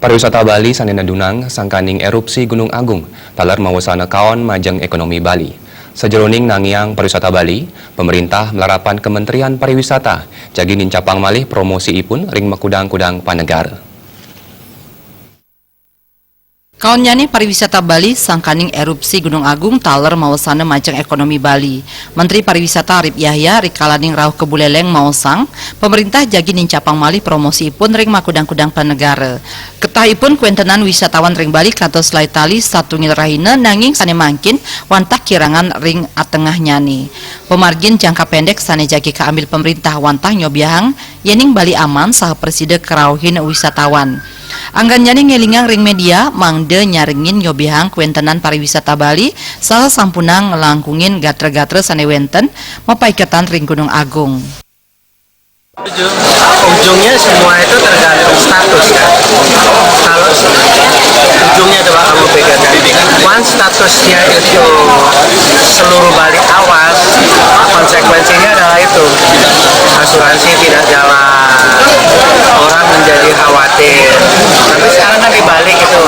Pariwisata Bali sanena dunang sangkaning erupsi Gunung Agung talar mawasana kaon majeng ekonomi Bali. Sejeroning nangiang pariwisata Bali, pemerintah melarapan Kementerian Pariwisata jagi nincapang malih promosi ipun ring makudang-kudang panegara. Kaonyani pariwisata Bali sangkaning erupsi Gunung Agung taler mawasana majeng ekonomi Bali. Menteri Pariwisata Arif Yahya rikalaning rauh ke Buleleng maosang, pemerintah jagi nincapang malih promosi ipun ring makudang-kudang panegara. Ketahipun kuentenan wisatawan ring Bali kantos lai tali satungil rahina nanging sane mangkin wantah kirangan ring atengah nyani. Pemargin jangka pendek sane jagi kaambil pemerintah wantah nyobiahang yening Bali aman saha preside kerauhin wisatawan. Anggan nyani ngelingang ring media mangde nyaringin nyobihang kuentenan pariwisata Bali salah sampunang ngelangkungin gatre-gatre sane wenten mapaiketan ring Gunung Agung. Ujungnya semua itu tergantung status kan. Kalau ujungnya coba kamu pikirkan, once statusnya itu seluruh Bali awas, konsekuensinya adalah itu asuransi tidak jalan, orang menjadi khawatir. Tapi sekarang kan dibalik itu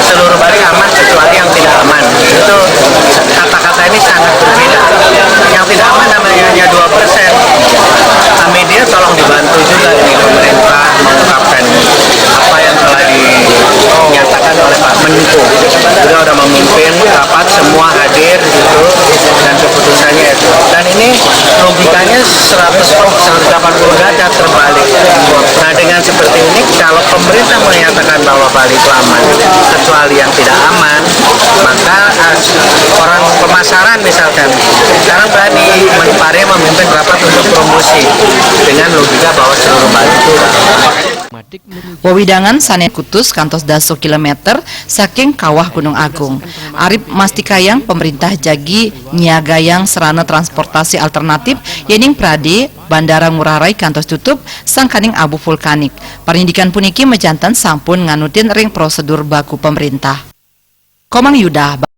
seluruh Bali aman kecuali yang tidak aman. Itu kata-kata ini sangat berbeda. Yang tidak aman namanya hanya 2%. Media tolong dibantu juga ini pemerintah mengungkapkan apa yang telah dinyatakan oleh Pak Menko. Beliau sudah memimpin rapat, semua hadir gitu dan keputusannya itu. Dan ini logikanya 180 derajat terbalik. Nah dengan seperti ini kalau pemerintah menyatakan bahwa Bali itu aman kecuali yang tidak aman, maka orang pemasaran misalkan sekarang berani Menpare memimpin rapat untuk promosi dengan logika bahwa seluruh Bali itu Wawidangan sane kutus kantos daso kilometer saking kawah Gunung Agung. Arif mastikayang pemerintah jagi nyiagayang serana transportasi alternatif yening Prade Bandara Ngurah Rai kantos tutup sangkaning abu vulkanik. Parindikan puniki mejantan sampun nganutin ring prosedur baku pemerintah. Komang Yuda